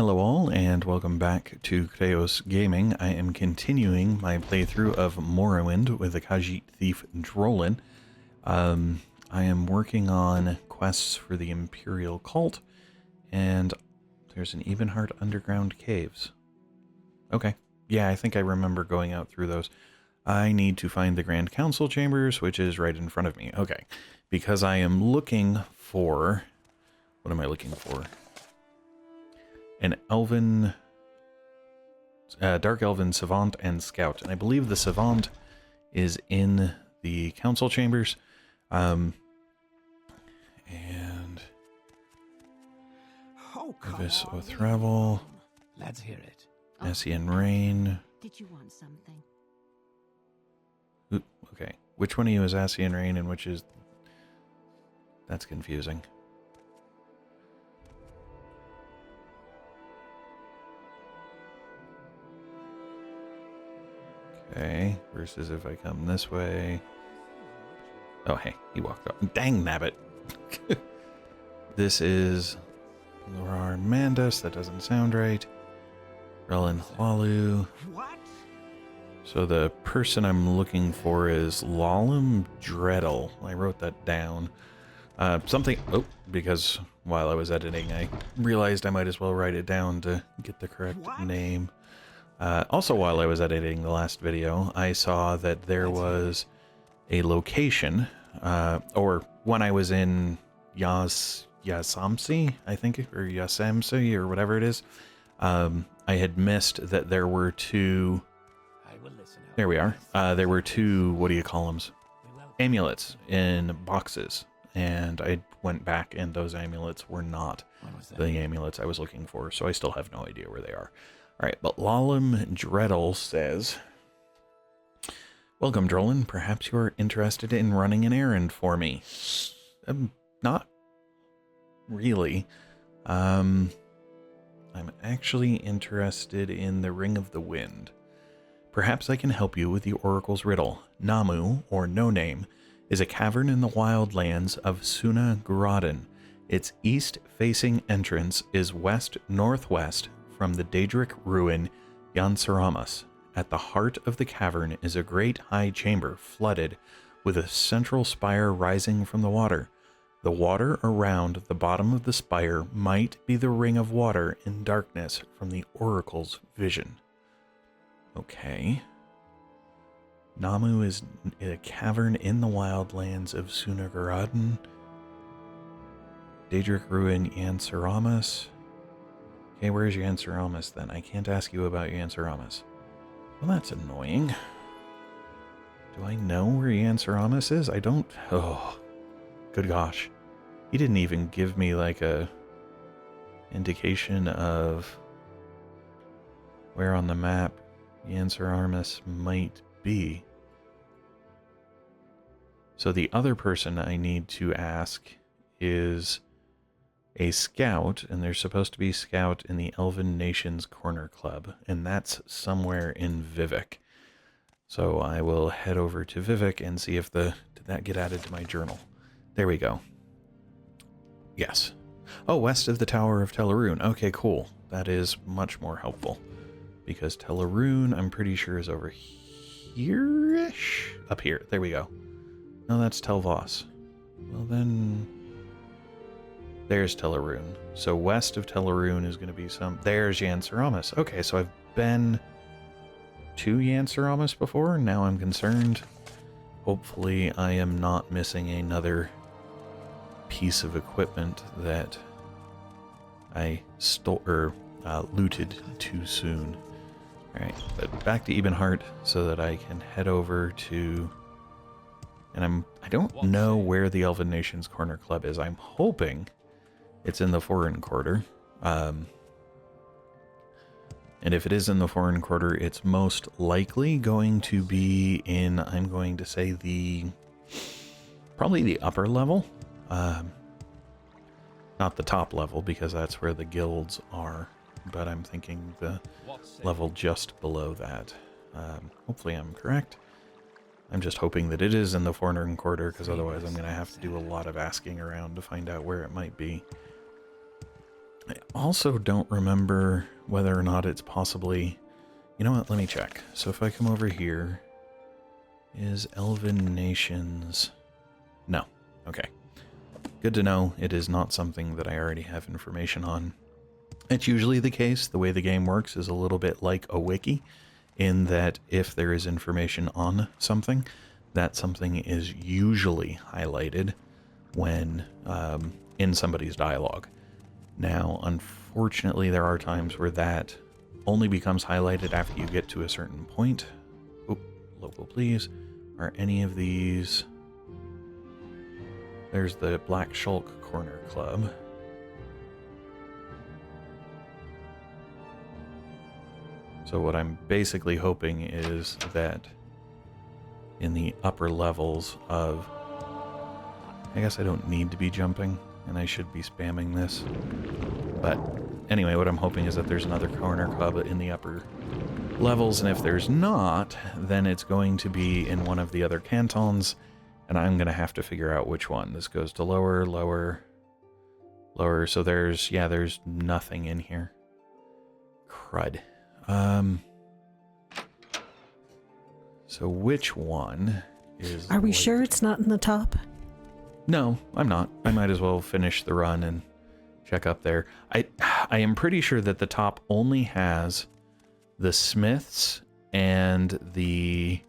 Hello all, and welcome back to Chreos Gaming. I am continuing my playthrough of Morrowind with the Khajit Thief Drolan. I am working on quests for the Imperial cult, and there's an Ebenheart underground caves. Okay, yeah, I think I remember going out through those. I need to find the Grand Council Chambers, which is right in front of me. Okay, because I am looking for... What am I looking for? An elven, dark elven savant and scout. And I believe the savant is in the council chambers. And Avis O'Thravel. Let's hear it. Messian Rain. Did you want something? Ooh, okay. Which one of you is Asian Rain and which is... That's confusing. Okay, versus if I come this way. Oh, hey, he walked up. Dang nabbit. This is Lorar Mandus. That doesn't sound right. Drolan Hlalu. What? So the person I'm looking for is Lalum Dreddle. I wrote that down. Oh, because while I was editing, I realized I might as well write it down to get the correct name. Also, while I was editing the last video, I saw that there was a location, or when I was in Yasamsi, I think, or Yasamsi, or whatever it is, I had missed that there were two... There we are. There were two, what do you call them? Amulets in boxes, and I went back, and those amulets were not the amulets I was looking for, so I still have no idea where they are. Alright, but Lalum Dreddle says, "Welcome, Drolan. Perhaps you are interested in running an errand for me." Not really. I'm actually interested in the Ring of the Wind. Perhaps I can help you with the Oracle's riddle. Namu, or No Name, is a cavern in the wildlands of Suna Guraden. Its east-facing entrance is west-northwest from the Daedric ruin Yansaramas. At the heart of the cavern is a great high chamber flooded with a central spire rising from the water. The water around the bottom of the spire might be the ring of water in darkness from the Oracle's vision. Okay. Namu is a cavern in the wildlands of Sunagaradan. Daedric ruin Yansaramas. Okay, where's Yansaramas then? I can't ask you about Yansaramas. Well, that's annoying. Do I know where Yansaramas is? I don't... Oh, good gosh. He didn't even give me, like, a indication of where on the map Yansaramas might be. So the other person I need to ask is a scout, and there's supposed to be a scout in the Elven Nations Corner Club, and that's somewhere in Vivek. So I will head over to Vivek and see if did that get added to my journal? There we go. Yes. Oh, west of the Tower of Teleroon. Okay, cool. That is much more helpful, because Teleroon, I'm pretty sure, is over here-ish? Up here. There we go. No, that's Telvos. Well, then... There's Teleroon. So west of Teleroon is going to be There's Yansaramas. Okay, so I've been to Yansaramas before, and now I'm concerned. Hopefully I am not missing another piece of equipment that I stole or looted too soon. Alright, but back to Ebenheart so that I can head over to... And I don't know where the Elven Nations Corner Club is. I'm hoping it's in the Foreign Quarter. And if it is in the Foreign Quarter, it's most likely going to be in, I'm going to say, probably the upper level. Not the top level, because that's where the guilds are. But I'm thinking the level just below that. Hopefully I'm correct. I'm just hoping that it is in the Foreign Quarter, because otherwise I'm going to have to do a lot of asking around to find out where it might be. I also don't remember whether or not it's possibly... You know what? Let me check. So if I come over here... Is Elven Nations... No. Okay. Good to know. It is not something that I already have information on. It's usually the case. The way the game works is a little bit like a wiki, in that if there is information on something, that something is usually highlighted when in somebody's dialogue. Now, unfortunately, there are times where that only becomes highlighted after you get to a certain point. Oh, local, please. Are any of these... There's the Black Shulk Corner Club. So what I'm basically hoping is that in the upper levels of... I guess I don't need to be jumping, and I should be spamming this. But anyway, what I'm hoping is that there's another corner club in the upper levels, and if there's not, then it's going to be in one of the other cantons, and I'm going to have to figure out which one. This goes to lower, lower, lower, so there's nothing in here. Crud. So which one is... Are we sure it's not in the top? No, I'm not. I might as well finish the run and check up there. I am pretty sure that the top only has the smiths and the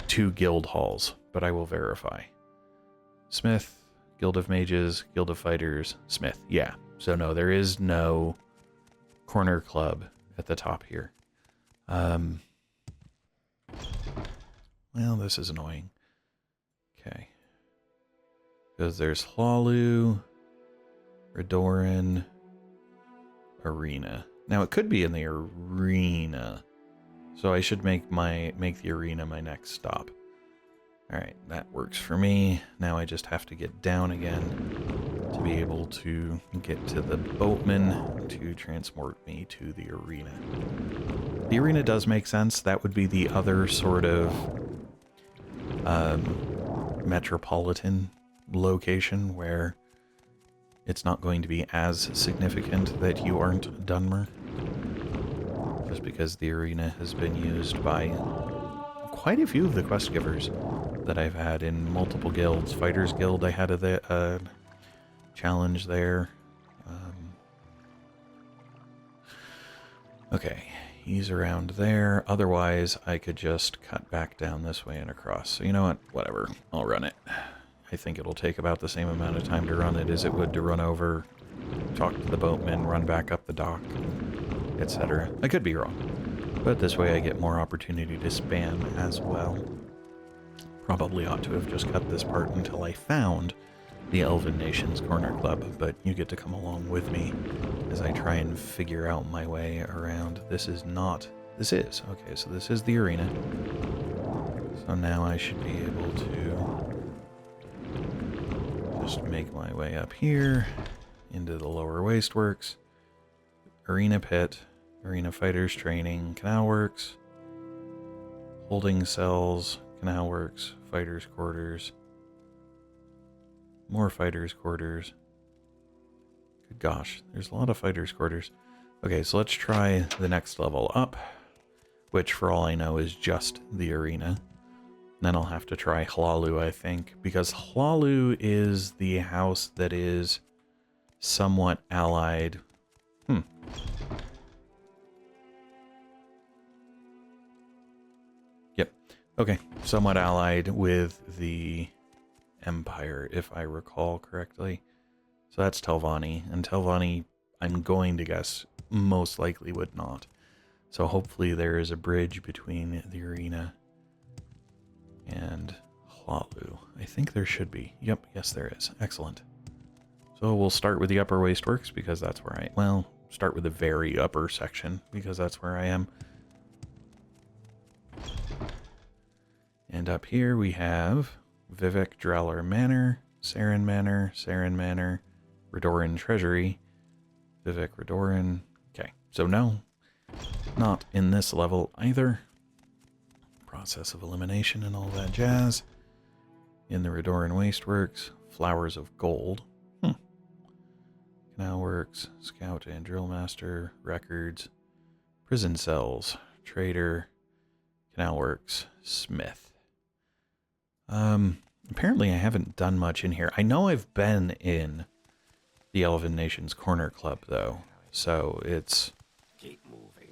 2 guild halls, but I will verify. Smith, Guild of Mages, Guild of Fighters, Smith. Yeah. So no, there is no corner club at the top here. Well, this is annoying. Okay. Because there's Hlaalu, Redoran, Arena. Now it could be in the arena, so I should make the arena my next stop. All right, that works for me. Now I just have to get down again to be able to get to the boatman to transport me to the arena. The arena does make sense. That would be the other sort of metropolitan location where it's not going to be as significant that you aren't Dunmer. Just because the arena has been used by quite a few of the quest givers that I've had in multiple guilds. Fighters Guild, I had a challenge there. Okay, he's around there. Otherwise, I could just cut back down this way and across. So you know what? Whatever. I'll run it. I think it'll take about the same amount of time to run it as it would to run over, talk to the boatman, run back up the dock, etc. I could be wrong, but this way I get more opportunity to spam as well. Probably ought to have just cut this part until I found the Elven Nations Corner Club, but you get to come along with me as I try and figure out my way around. This is. Okay, so this is the arena. So now I should be able to just make my way up here into the lower wasteworks, arena pit, arena fighters training, canal works, holding cells, canal works, fighters quarters, more fighters quarters. Good gosh, there's a lot of fighters quarters. Okay, so let's try the next level up, which for all I know is just the arena. Then I'll have to try Hlaalu, I think, because Hlaalu is the house that is somewhat allied. Yep. Okay. Somewhat allied with the Empire, if I recall correctly. So that's Telvanni. And Telvanni, I'm going to guess, most likely would not. So hopefully there is a bridge between the arena and Hlaalu. I think there should be. Yep, yes there is. Excellent. So we'll start with the upper wasteworks because that's where start with the very upper section because that's where I am. And up here we have Vivek Dralar Manor, Saren Manor, Redoran Treasury, Vivek Redoran. Okay, so no, not in this level either. Process of elimination and all that jazz. In the Redoran Wasteworks, Flowers of Gold. Canal Works, Scout and Drill Master, Records, Prison Cells, Trader, Canal Works, Smith. Apparently I haven't done much in here. I know I've been in the Elven Nations Corner Club, though, so it's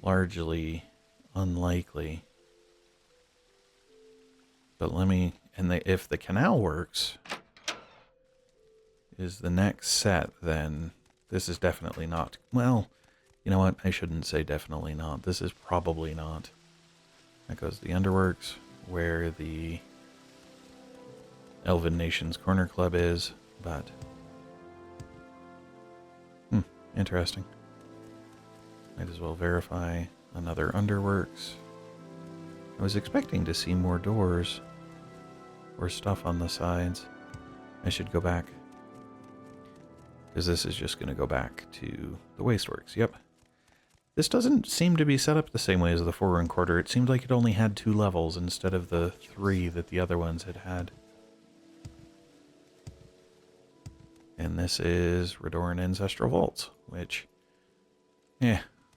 largely unlikely. But let me... And if the Canal Works is the next set, then this is definitely not... Well, you know what? I shouldn't say definitely not. This is probably not. That goes the Underworks, where the Elven Nations Corner Club is, but... interesting. Might as well verify another Underworks. I was expecting to see more doors or stuff on the sides. I should go back, because this is just going to go back to the Wasteworks. Yep. This doesn't seem to be set up the same way as the Forerun Quarter. It seemed like it only had 2 levels instead of the 3 that the other ones had had. And this is Redoran Ancestral Vaults, which,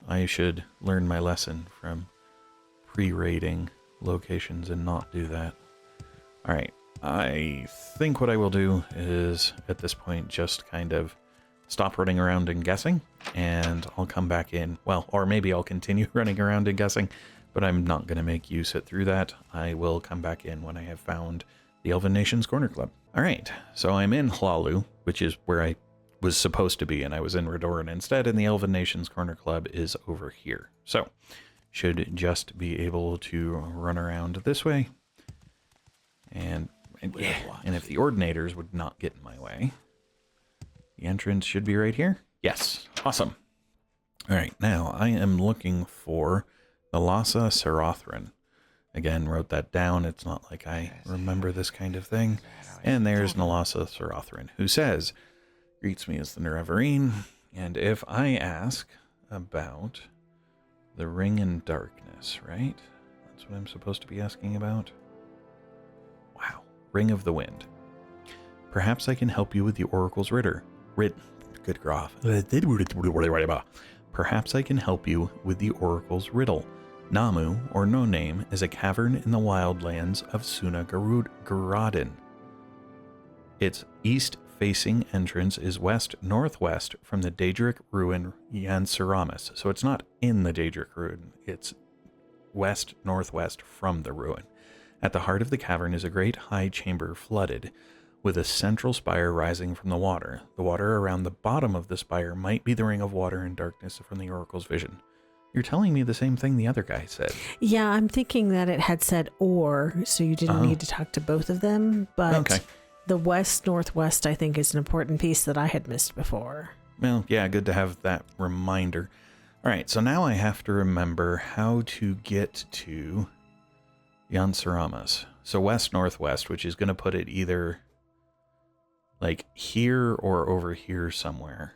I should learn my lesson from pre-raiding locations and not do that. Alright, I think what I will do is, at this point, just kind of stop running around and guessing, and I'll come back in. Well, or maybe I'll continue running around and guessing, but I'm not going to make you sit through that. I will come back in when I have found the Elven Nations Corner Club. Alright, so I'm in Hlalu, which is where I was supposed to be, and I was in Redoran instead, and the Elven Nations Corner Club is over here. So, should just be able to run around this way. And if the Ordinators would not get in my way, the entrance should be right here. Yes, awesome. Alright, now I am looking for the Lhasa Sarathrin. Again, wrote that down. It's not like I remember this kind of thing. And there's Nalasa Sarathrin, who says, greets me as the Nerevarine, and if I ask about the Ring in Darkness, right? That's what I'm supposed to be asking about? Wow. Ring of the Wind. Perhaps I can help you with the Oracle's Ritter. Good graph. Perhaps I can help you with the Oracle's Riddle. Namu, or No Name, is a cavern in the wildlands of Suna Garadin. Its east-facing entrance is west-northwest from the Daedric ruin Yansaramis. So it's not in the Daedric ruin, it's west-northwest from the ruin. At the heart of the cavern is a great high chamber flooded, with a central spire rising from the water. The water around the bottom of the spire might be the ring of water and darkness from the Oracle's vision. You're telling me the same thing the other guy said. Yeah, I'm thinking that it had said or, so you didn't need to talk to both of them, but the west-northwest, I think, is an important piece that I had missed before. Well, yeah, good to have that reminder. All right, so now I have to remember how to get to Yansaramas. So west-northwest, which is going to put it either like here or over here somewhere.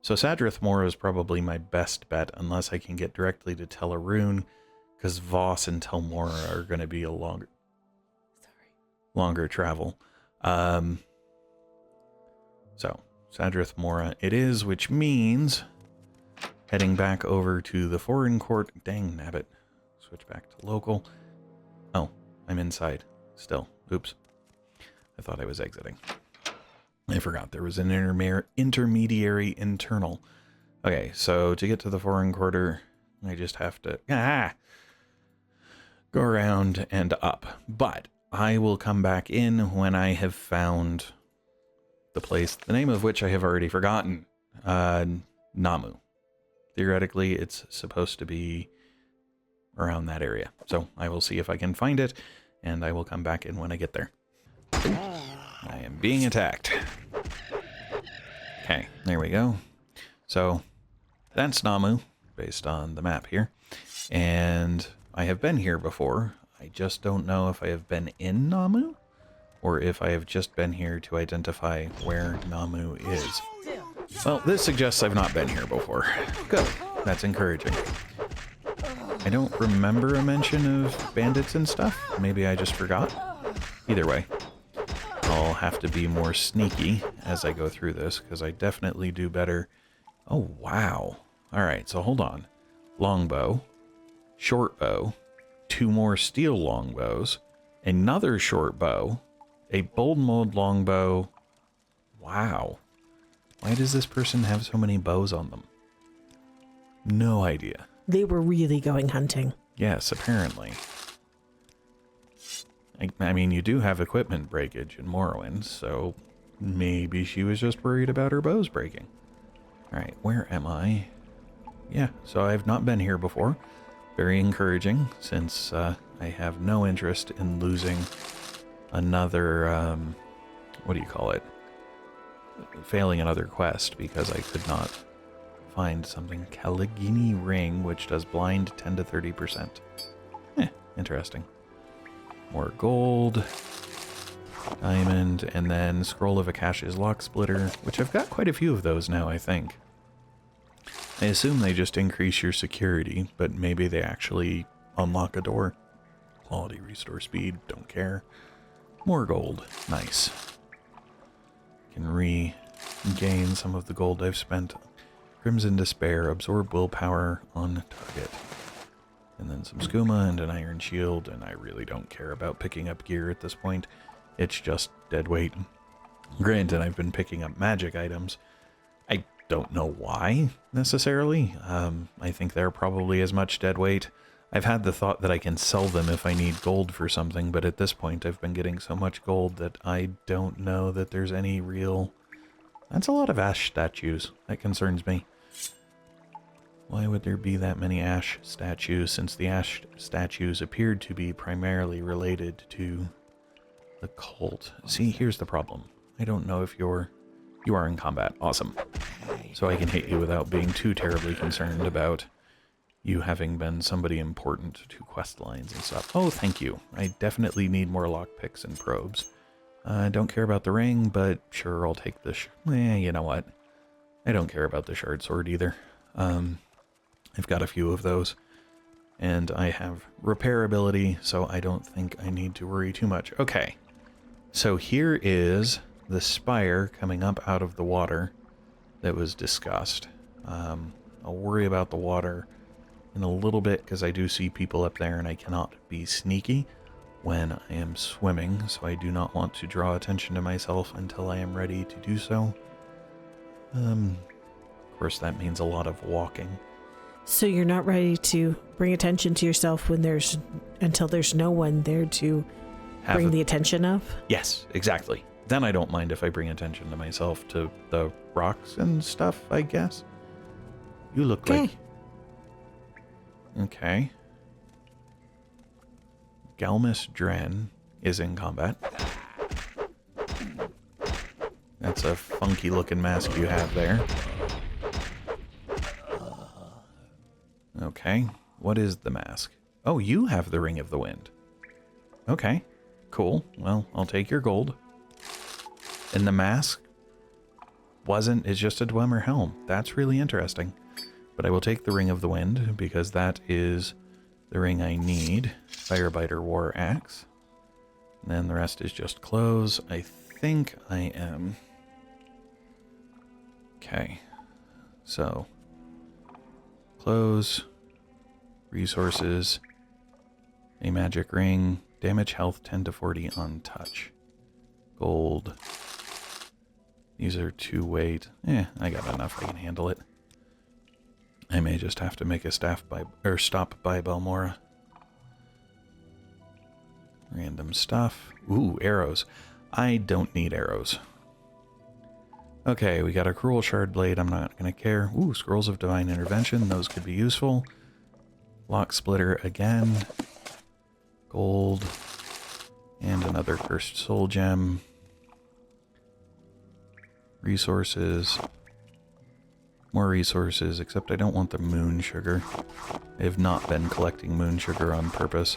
So Sadrith Mora is probably my best bet, unless I can get directly to Tel'aran'rhiod, because Voss and Tel Mora are going to be a longer travel. So Sadrith Mora it is, which means heading back over to the Foreign Court. Dang nabbit. Switch back to local. Oh, I'm inside still. Oops. I thought I was exiting. I forgot there was an intermediary internal. Okay, so to get to the Foreign Quarter, I just have to go around and up. But I will come back in when I have found the place, the name of which I have already forgotten. Namu. Theoretically, it's supposed to be around that area. So I will see if I can find it, and I will come back in when I get there. I am being attacked. Okay, there we go. So that's Namu, based on the map here. And I have been here before. I just don't know if I have been in Namu, or if I have just been here to identify where Namu is. Well, this suggests I've not been here before. Good. That's encouraging. I don't remember a mention of bandits and stuff. Maybe I just forgot. Either way, I'll have to be more sneaky as I go through this, because I definitely do better. Oh, wow. All right, so hold on. Longbow, short bow, 2 more steel longbows, another short bow, a bold mode longbow. Wow. Why does this person have so many bows on them? No idea. They were really going hunting. Yes, apparently. I mean, you do have equipment breakage in Morrowind, so maybe she was just worried about her bows breaking. Alright, where am I? Yeah, so I've not been here before. Very encouraging, since I have no interest in losing another, what do you call it? Failing another quest, because I could not find something. Caligini Ring, which does blind 10 to 30%. Interesting. More gold, diamond, and then Scroll of Akash's Lock Splitter, which I've got quite a few of those now, I think. I assume they just increase your security, but maybe they actually unlock a door. Quality, restore speed, don't care. More gold, nice. Can regain some of the gold I've spent. Crimson Despair, absorb willpower on target. And then some skooma and an iron shield, and I really don't care about picking up gear at this point. It's just dead weight. Granted, I've been picking up magic items. I don't know why, necessarily. I think they're probably as much dead weight. I've had the thought that I can sell them if I need gold for something, but at this point I've been getting so much gold that I don't know that there's any real... That's a lot of ash statues. That concerns me. Why would there be that many ash statues, since the ash statues appeared to be primarily related to the cult? See, here's the problem. I don't know if you are in combat. Awesome. So I can hit you without being too terribly concerned about you having been somebody important to quest lines and stuff. Oh, thank you. I definitely need more lockpicks and probes. I don't care about the ring, but sure, I'll take the... you know what? I don't care about the shard sword either. I've got a few of those, and I have repair ability, so I don't think I need to worry too much. Okay, so here is the spire coming up out of the water that was discussed. I'll worry about the water in a little bit, because I do see people up there, and I cannot be sneaky when I am swimming, so I do not want to draw attention to myself until I am ready to do so. Of course, that means a lot of walking. So you're not ready to bring attention to yourself until there's no one there to bring the attention of? Yes, exactly. Then I don't mind if I bring attention to myself to the rocks and stuff, I guess. You look like... Okay. Galmus Dren is in combat. That's a funky looking mask you have there. Okay, what is the mask? Oh, you have the Ring of the Wind. Okay, cool. Well, I'll take your gold. And the mask is just a Dwemer helm. That's really interesting. But I will take the Ring of the Wind, because that is the ring I need. Firebiter War Axe. And then the rest is just clothes. I think I am... Okay, so... Clothes, resources, a magic ring, damage health 10 to 40 on touch, gold. These are 2 weight. I got enough. I can handle it. I may just have to make a stop by Balmora. Random stuff. Ooh, arrows. I don't need arrows. Okay, we got a Cruel Shard Blade. I'm not going to care. Ooh, Scrolls of Divine Intervention. Those could be useful. Lock Splitter again. Gold. And another Cursed Soul Gem. Resources. More resources, except I don't want the moon sugar. I have not been collecting moon sugar on purpose.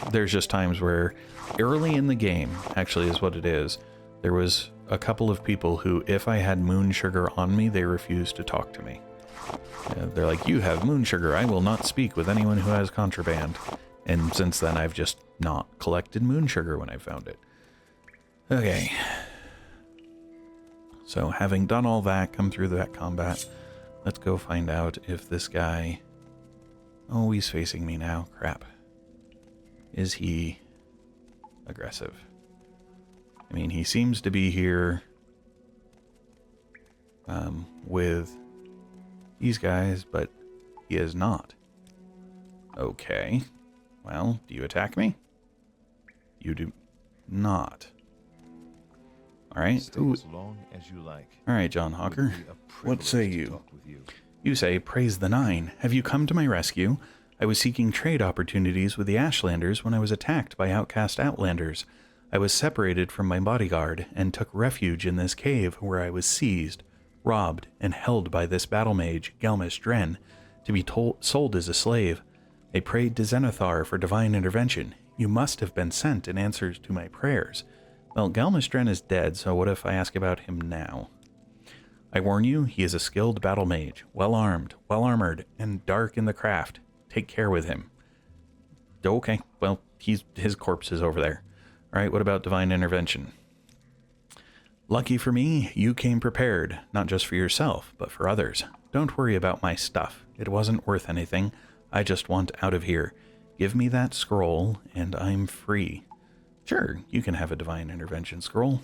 There's just times where early in the game, actually is what it is, there was a couple of people who, if I had moon sugar on me, they refused to talk to me. They're like, you have moon sugar, I will not speak with anyone who has contraband. And since then, I've just not collected moon sugar when I found it. Okay. So having done all that, come through that combat, let's go find out if this guy... Oh, he's facing me now. Crap. Is he aggressive? I mean, he seems to be here with these guys, but he is not. Okay. Well, do you attack me? You do not. Alright. Stay as long as you like. Alright, John Hawker. What say you? You say, praise the Nine. Have you come to my rescue? I was seeking trade opportunities with the Ashlanders when I was attacked by outcast Outlanders. I was separated from my bodyguard and took refuge in this cave where I was seized, robbed, and held by this battle mage, Guildmaster Dren, to be sold as a slave. I prayed to Zenithar for divine intervention. You must have been sent in answer to my prayers. Well, Guildmaster Dren is dead, so what if I ask about him now? I warn you, he is a skilled battle mage, well-armed, well-armored, and dark in the craft. Take care with him. Okay, well, his corpse is over there. Alright, what about divine intervention? Lucky for me, you came prepared, not just for yourself, but for others. Don't worry about my stuff. It wasn't worth anything. I just want out of here. Give me that scroll, and I'm free. Sure, you can have a divine intervention scroll.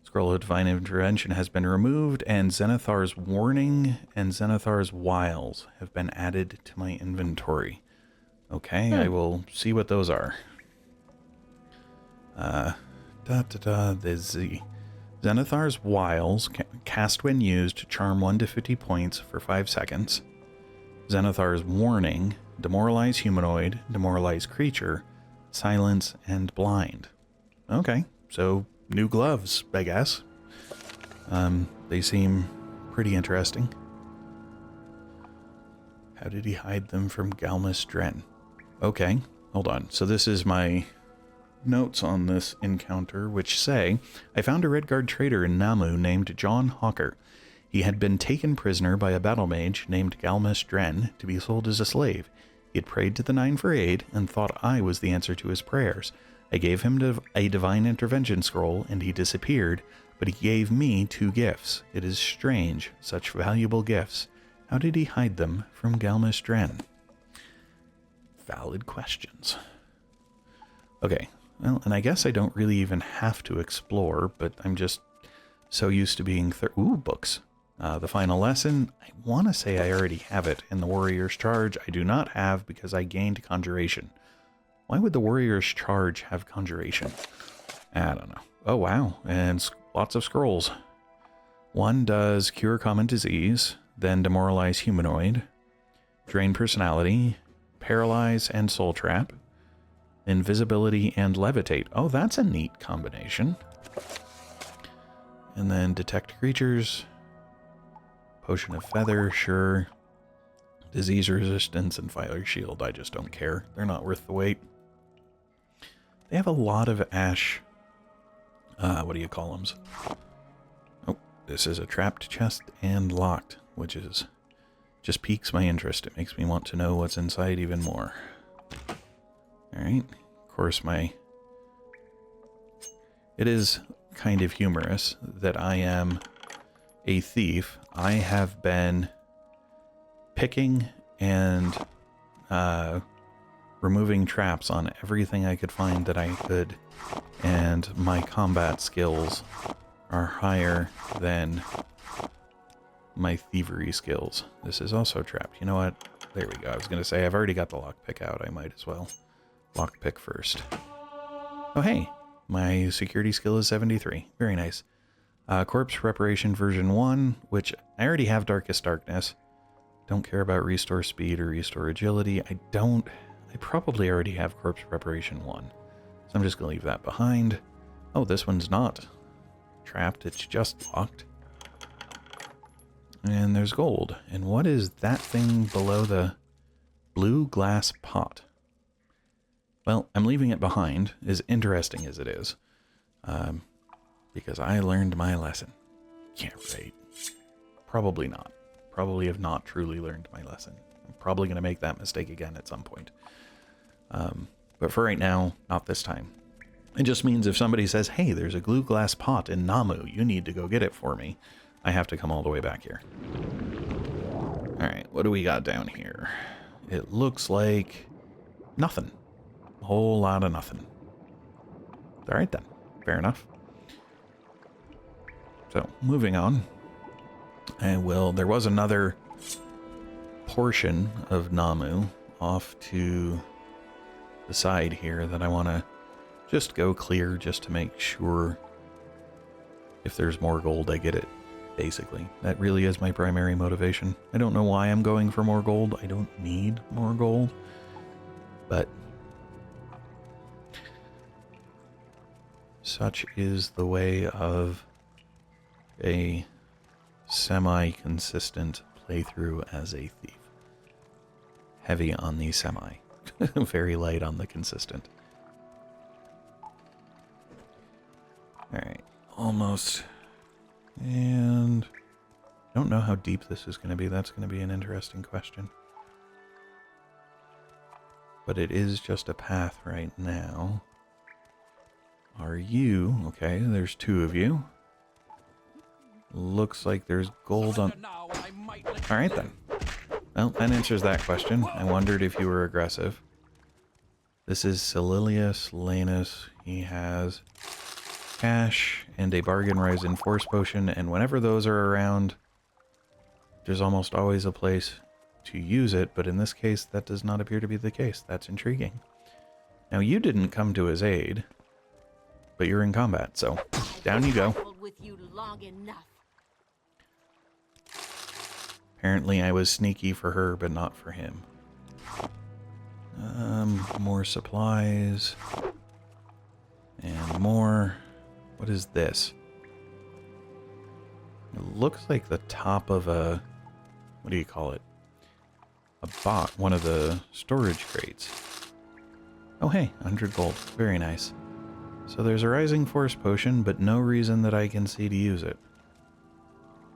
Scroll of divine intervention has been removed, and Zenithar's warning and Zenithar's wiles have been added to my inventory. Okay, I will see what those are. The Zenithar's wiles cast when used, charm 1 to 50 points for 5 seconds. Zenithar's warning, demoralize humanoid, demoralize creature, silence, and blind. Okay, so new gloves, I guess. They seem pretty interesting. How did he hide them from Guildmaster Dren? Okay, hold on. So this is my notes on this encounter, which say, I found a Redguard trader in Namu named John Hawker. He had been taken prisoner by a battle mage named Guildmaster Dren to be sold as a slave. He had prayed to the Nine for aid and thought I was the answer to his prayers. I gave him a divine intervention scroll and he disappeared, but he gave me 2 gifts. It is strange, such valuable gifts. How did he hide them from Guildmaster Dren? Valid questions. Okay, well, and I guess I don't really even have to explore, but I'm just so used to being... Ooh, books. The final lesson, I want to say I already have it in the Warrior's Charge. I do not have because I gained Conjuration. Why would the Warrior's Charge have Conjuration? I don't know. Oh, wow. And lots of scrolls. One does Cure Common Disease, then Demoralize Humanoid, Drain Personality, Paralyze and Soul Trap, Invisibility and Levitate. Oh, that's a neat combination. And then Detect Creatures, Potion of Feather, sure. Disease Resistance and Fire Shield, I just don't care. They're not worth the wait. They have a lot of ash... what do you call them? Oh, this is a trapped chest and locked, which is... just piques my interest. It makes me want to know what's inside even more. Alright, of course it is kind of humorous that I am a thief. I have been picking and removing traps on everything I could find that I could, and my combat skills are higher than my thievery skills. This is also trapped. You know what? There we go. I was going to say, I've already got the lockpick out. I might as well lockpick first. Oh, hey. My security skill is 73. Very nice. Corpse Preparation version 1, which I already have Darkest Darkness. Don't care about Restore Speed or Restore Agility. I probably already have Corpse Preparation 1. So I'm just going to leave that behind. Oh, this one's not trapped. It's just locked. And there's gold. And what is that thing below the blue glass pot? Well, I'm leaving it behind, as interesting as it is. Because I learned my lesson. Yeah, right. Probably not. Probably have not truly learned my lesson. I'm probably going to make that mistake again at some point. But for right now, not this time. It just means if somebody says, hey, there's a glue glass pot in Namu, you need to go get it for me, I have to come all the way back here. Alright, what do we got down here? It looks like nothing. A whole lot of nothing. Alright then, fair enough. So, moving on. There was another portion of Namu off to the side here that I want to just go clear just to make sure if there's more gold, I get it, basically. That really is my primary motivation. I don't know why I'm going for more gold. I don't need more gold, but such is the way of a semi-consistent playthrough as a thief. Heavy on the semi. Very light on the consistent. Alright, almost. And I don't know how deep this is going to be. That's going to be an interesting question. But it is just a path right now. Are you? Okay, there's two of you. Looks like there's gold on... Alright then. Well, that answers that question. I wondered if you were aggressive. This is Sililius Lanus. He has cash and a bargain rise in force potion, and whenever those are around, there's almost always a place to use it, but in this case, that does not appear to be the case. That's intriguing. Now, you didn't come to his aid, but you're in combat, so down you go. Apparently I was sneaky for her, but not for him. More supplies. And more. What is this? It looks like the top of a... What do you call it? A bot. One of the storage crates. Oh hey, 100 gold. Very nice. So there's a rising force potion, but no reason that I can see to use it.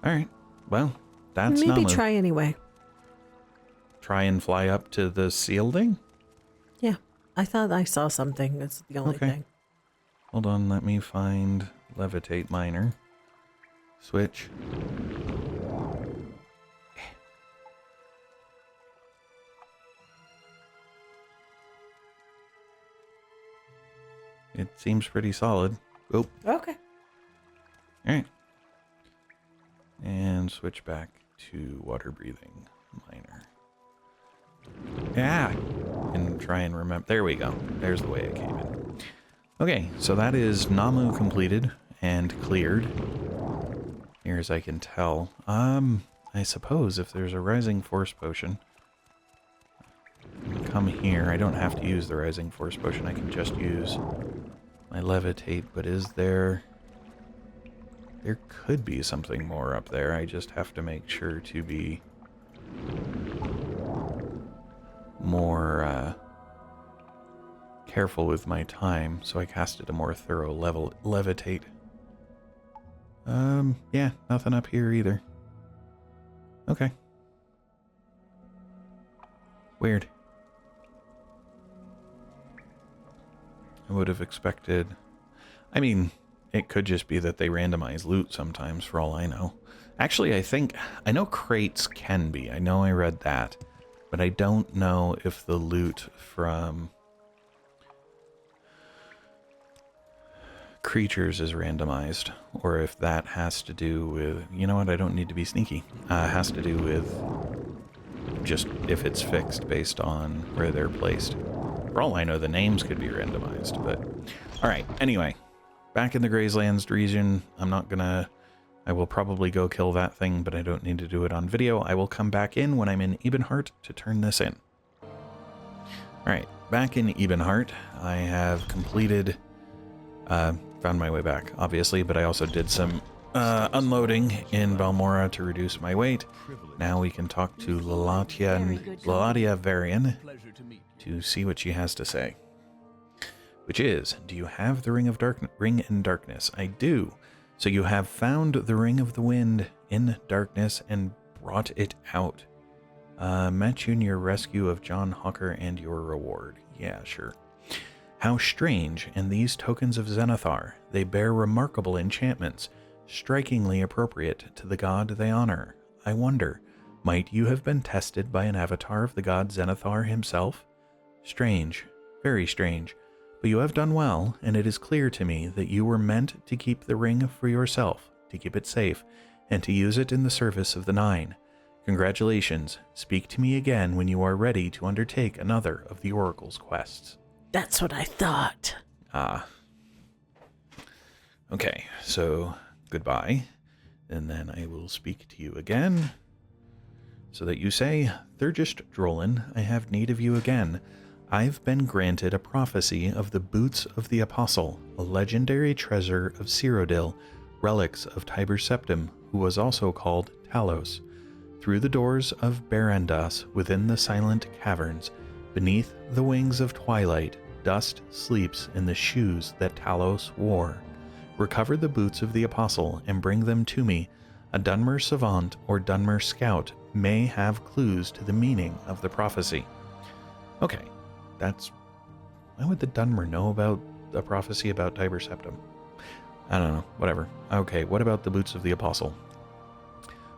Alright, well, that's Maybe Namu. try anyway. Try and fly up to the ceiling? Yeah, I thought I saw something. That's the only thing. Hold on, let me find Levitate Miner. Switch. It seems pretty solid. Oh. Okay. Alright. And switch back to water breathing miner. Yeah! And try and remember. There we go. There's the way it came in. Okay, so that is Namu completed and cleared. Here as I can tell. I suppose if there's a rising force potion, come here. I don't have to use the rising force potion. I can just use my levitate, but is there... There could be something more up there. I just have to make sure to be more careful with my time, so I casted a more thorough levitate. Yeah, nothing up here either. Okay. Weird. I would have expected... I mean, it could just be that they randomize loot sometimes, for all I know. Actually, I know crates can be. I know I read that. But I don't know if the loot from creatures is randomized, or if that has to do with... You know what? I don't need to be sneaky. Has to do with just if it's fixed based on where they're placed. For all I know, the names could be randomized, but... Alright, anyway. Back in the Grayslands region, I will probably go kill that thing, but I don't need to do it on video. I will come back in when I'm in Ebonheart to turn this in. Alright, back in Ebonheart, I have completed... found my way back, obviously, but I also did some unloading in Balmora to reduce my weight. Now we can talk to Lalatia Varian to see what she has to say. Which is, do you have the Ring in Darkness? I do. So you have found the Ring of the Wind in darkness and brought it out. Met you in your rescue of John Hawker and your reward. Yeah, sure. How strange, and these tokens of Zenithar, they bear remarkable enchantments, strikingly appropriate to the god they honor. I wonder, might you have been tested by an avatar of the god Zenithar himself? Strange, very strange, but you have done well, and it is clear to me that you were meant to keep the ring for yourself, to keep it safe, and to use it in the service of the Nine. Congratulations. Speak to me again when you are ready to undertake another of the Oracle's quests. That's what I thought. Ah. Okay, so goodbye, and then I will speak to you again. So that you say, Theurgist Drolan, I have need of you again. I've been granted a prophecy of the Boots of the Apostle, a legendary treasure of Cyrodiil, relics of Tiber Septim, who was also called Talos. Through the doors of Barandas, within the silent caverns, beneath the wings of twilight, dust sleeps in the shoes that Talos wore. Recover the boots of the Apostle and bring them to me. A Dunmer savant or Dunmer scout may have clues to the meaning of the prophecy. Okay, why would the Dunmer know about a prophecy about Tiber Septim? I don't know, whatever. Okay, what about the boots of the Apostle?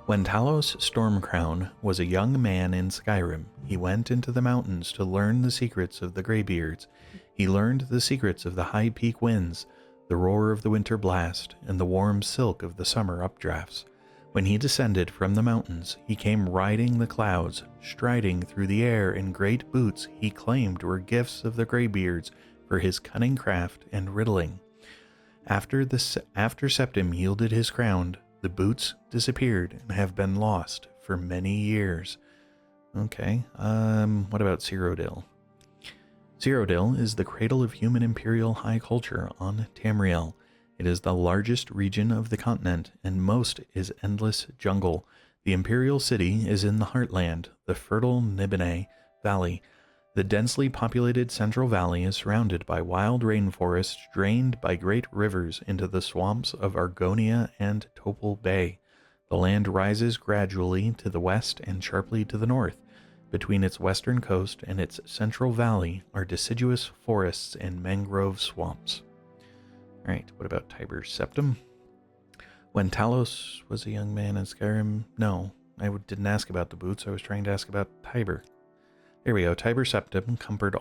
When Talos Stormcrown was a young man in Skyrim, he went into the mountains to learn the secrets of the Greybeards. He learned the secrets of the high peak winds, the roar of the winter blast, and the warm silk of the summer updrafts. When he descended from the mountains, he came riding the clouds, striding through the air in great boots he claimed were gifts of the Greybeards for his cunning craft and riddling. After Septim yielded his crown, the boots disappeared and have been lost for many years. Okay, what about Cyrodiil? Cyrodiil is the cradle of human Imperial high culture on Tamriel. It is the largest region of the continent, and most is endless jungle. The Imperial city is in the heartland, the fertile Nibene Valley. The densely populated Central Valley is surrounded by wild rainforests drained by great rivers into the swamps of Argonia and Topol Bay. The land rises gradually to the west and sharply to the north. Between its western coast and its central valley are deciduous forests and mangrove swamps. Alright, what about Tiber Septim? When Talos was a young man in Skyrim... No, I didn't ask about the boots, I was trying to ask about Tiber. There we go. Tiber Septim conquered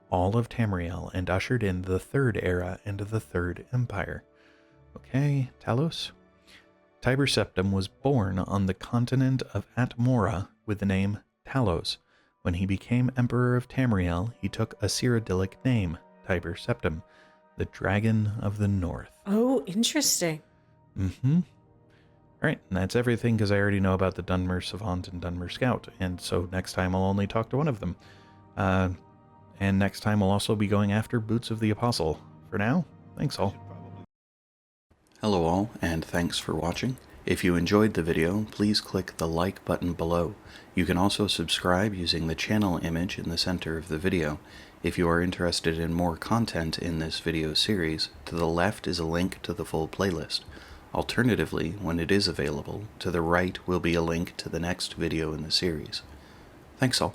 all of Tamriel and ushered in the Third Era and the Third Empire. Okay, Talos. Tiber Septim was born on the continent of Atmora with the name Talos. When he became Emperor of Tamriel, he took a Cyrodiilic name, Tiber Septim, the Dragon of the North. Oh, interesting. Alright, and that's everything because I already know about the Dunmer Savant and Dunmer Scout, and so next time I'll only talk to one of them. And next time I'll also be going after Boots of the Apostle. For now, thanks all. Hello all, and thanks for watching. If you enjoyed the video, please click the like button below. You can also subscribe using the channel image in the center of the video. If you are interested in more content in this video series, to the left is a link to the full playlist. Alternatively, when it is available, to the right will be a link to the next video in the series. Thanks all.